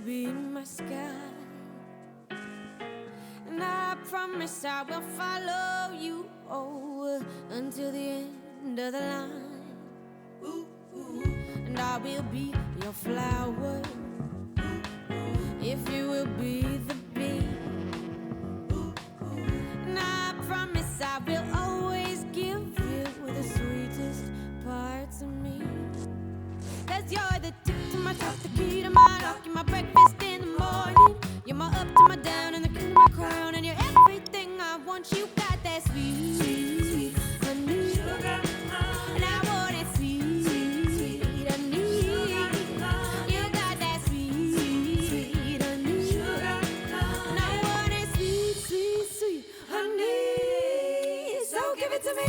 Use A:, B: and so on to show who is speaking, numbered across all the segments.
A: be my sky, and I promise I will follow you until the end of the line. And I will be your flower if you will be the bee. And I promise I will always give you the sweetest parts of me. 'Cause you're the tip to my top, the key to my lock, you're my breakfast in the morning. You're my up to my down and the king of my crown, and you're everything I want. You got that sweet honey, and I want it sweet honey. You got that sweet honey, and I want it sweet honey. So give it to me.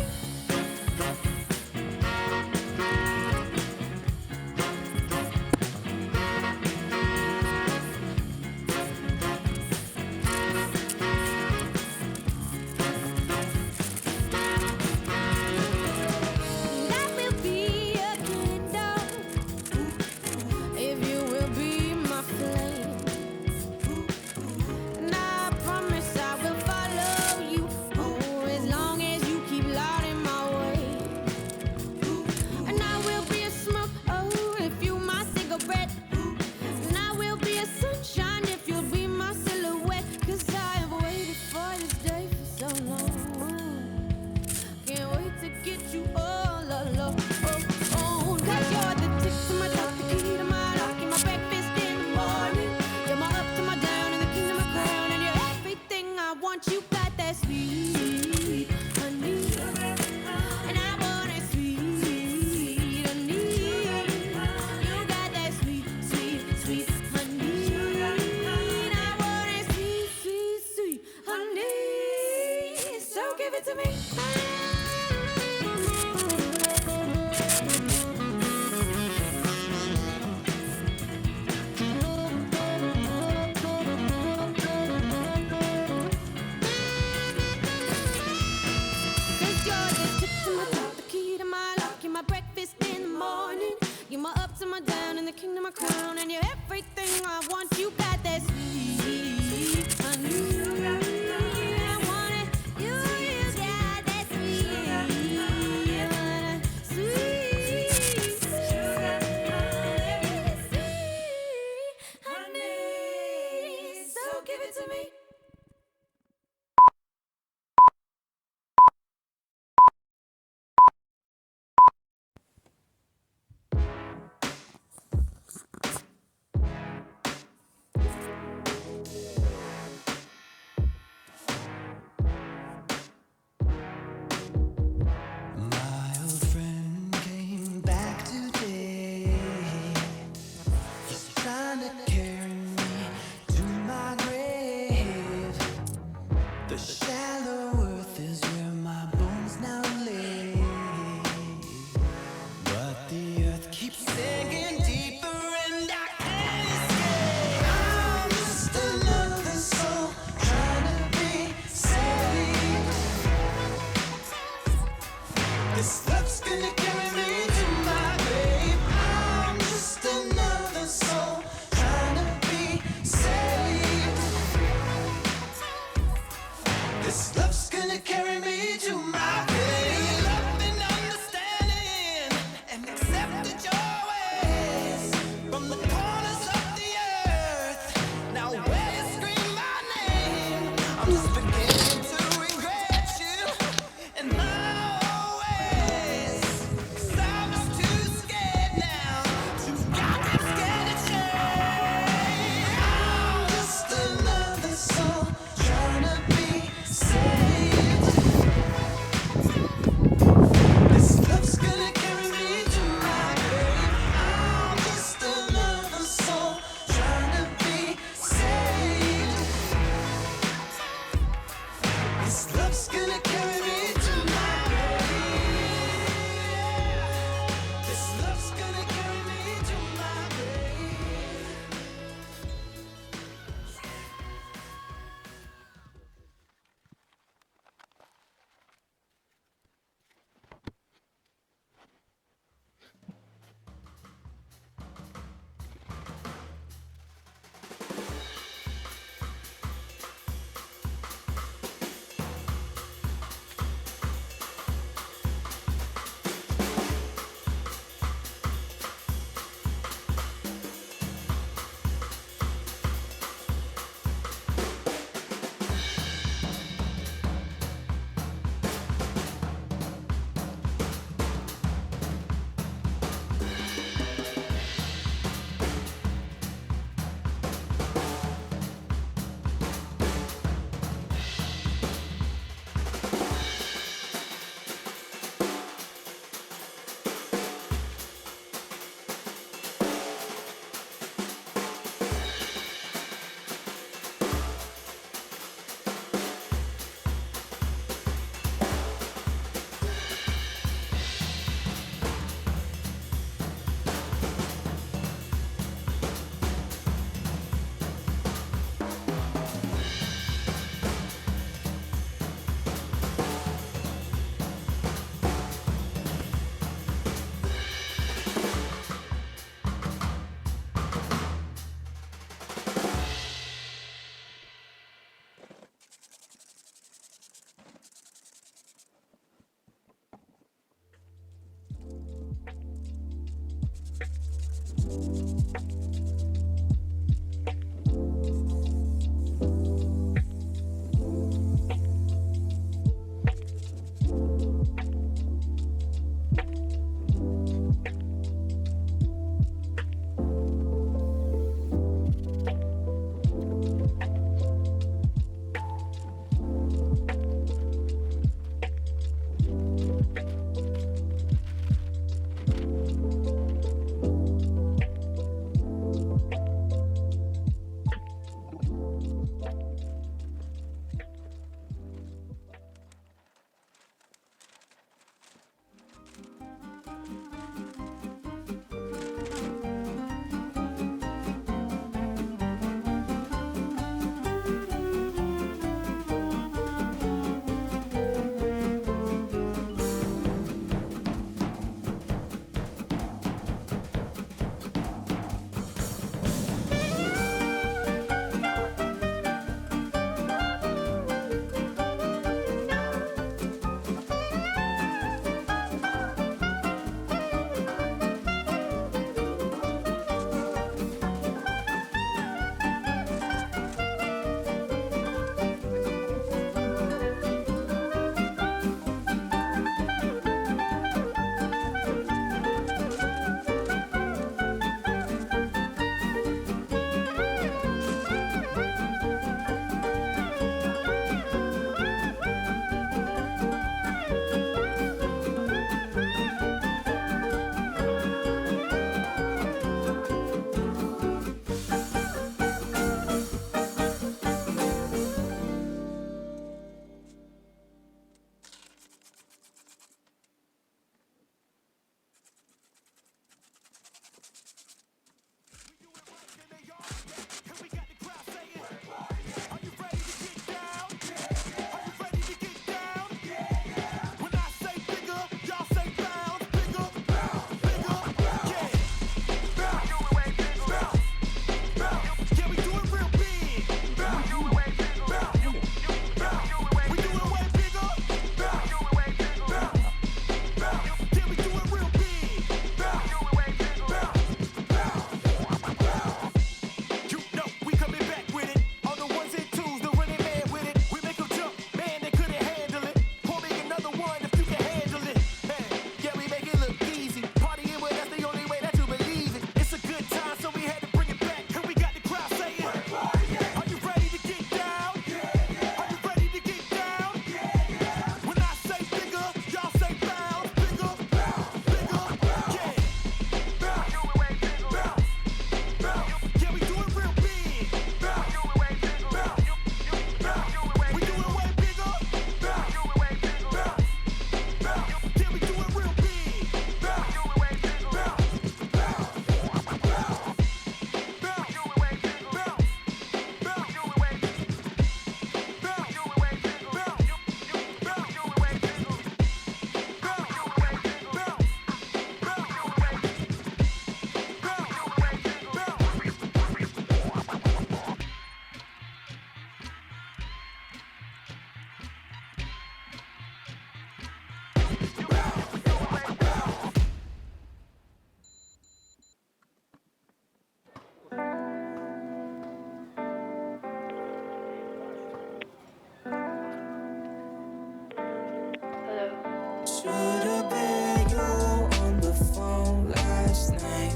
B: Should've been you on the phone last night.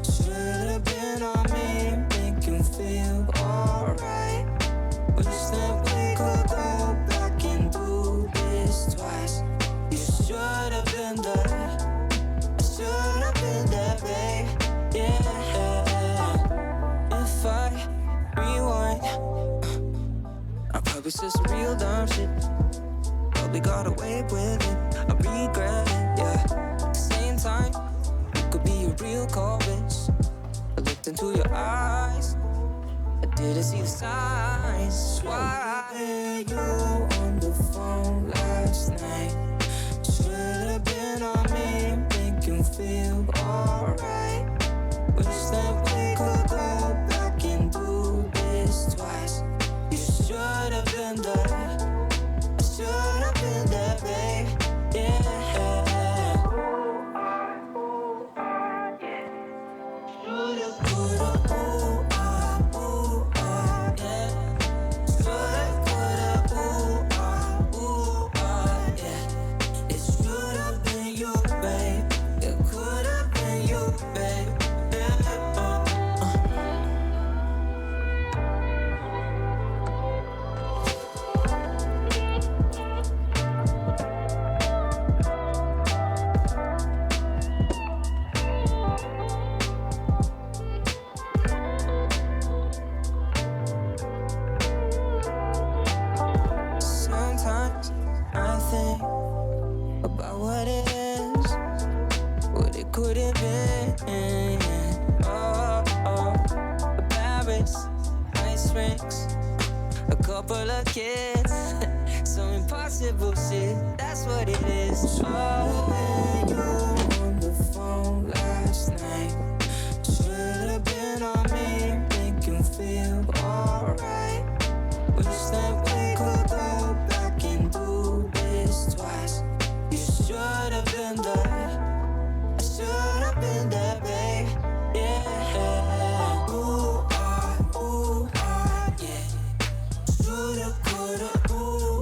B: Should've been on me, make you feel alright. Wish that we could go back and do this twice. You should've been there, I should've been there, babe. Yeah. If I rewind, I probably said some real dumb shit. Probably got away with it, I regret it, yeah. Same time, you could be a real cold bitch. I looked into your eyes, I didn't see the signs. Why were you on the phone last night? Should've been on me, make you feel alright. Wish that we could go back and do this twice. You should've been there, should've been there, babe. Yeah. couple of kids. Some impossible shit, that's what it is. Oh, man, you on the phone last night. Should've been on me, make you feel alright. Wish that we could go back and do this twice. You should've been there, I should've been there, babe. Yeah. Ooh, ah, yeah. Shoulda, coulda, ooh.